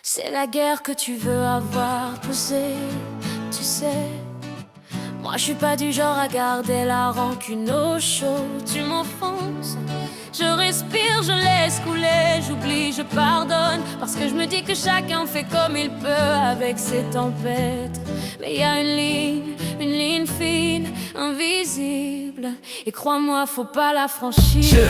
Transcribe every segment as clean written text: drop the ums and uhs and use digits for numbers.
C'est la guerre que tu veux avoir posée, tu sais. Moi je suis pas du genre à garder la rancune au chaud. Tu m'enfonces, je respire, je laisse couler, j'oublie, je pardonne. Parce que je me dis que chacun fait comme il peut avec ses tempêtes. Mais y a une ligne fine, invisible. Et crois-moi, faut pas la franchir.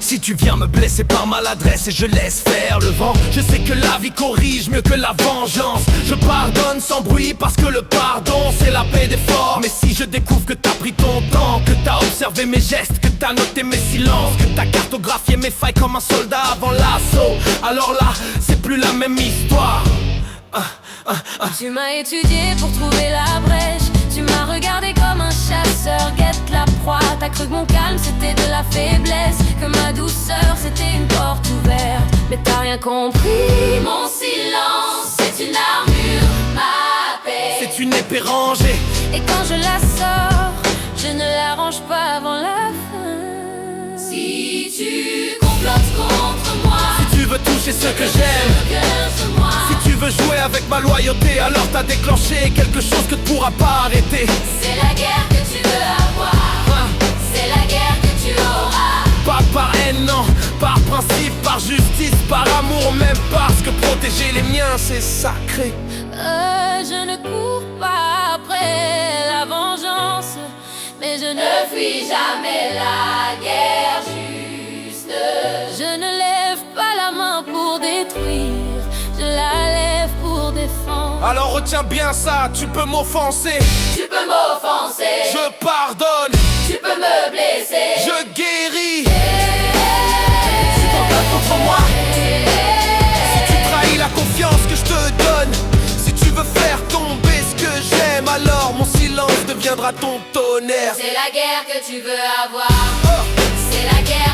Si tu viens me blesser par maladresse et je laisse faire le vent, je sais que la vie corrige mieux que la vengeance. Je pardonne sans bruit parce que le pardon c'est la paix des forts. Mais si je découvre que t'as pris ton temps, que t'as observé mes gestes, que t'as noté mes silences, que t'as cartographié mes failles comme un soldat avant l'assaut, alors là c'est plus la même histoire. Tu m'as étudié pour trouver la brèche. Tu m'as regardé comme un chasseur guette la proie. T'as cru que mon calme c'était de la faiblesse, que ma douceur c'était une porte ouverte. Mais t'as rien compris. Mon silence c'est une armure, ma paix C'est une épée rangée. Et quand je la sors, je ne la range pas avant la fin. Si tu complotes contre moi, Si tu veux toucher ce que j'aime, regarde-moi. si tu veux jouer avec ma loyauté, alors t'as déclenché quelque chose que tu pourras pas arrêter. C'est la guerre que tu veux avoir, c'est la guerre que tu auras. Pas par haine, non, par principe, par justice, par amour, même parce que protéger les miens c'est sacré. Je ne cours pas après la vengeance, mais je Ne ne fuis jamais la guerre juste. Je ne lève pas la main pour détruire, je la lève pour défendre. Alors retiens bien ça, tu peux m'offenser, Tu peux m'offenser, je pardonne, tu peux me blesser. je guéris. Si t'en veux contre moi, si tu trahis la confiance que je te donne, si tu veux faire tomber ce que j'aime, alors mon silence deviendra ton tonnerre. C'est la guerre que tu veux avoir, c'est la guerre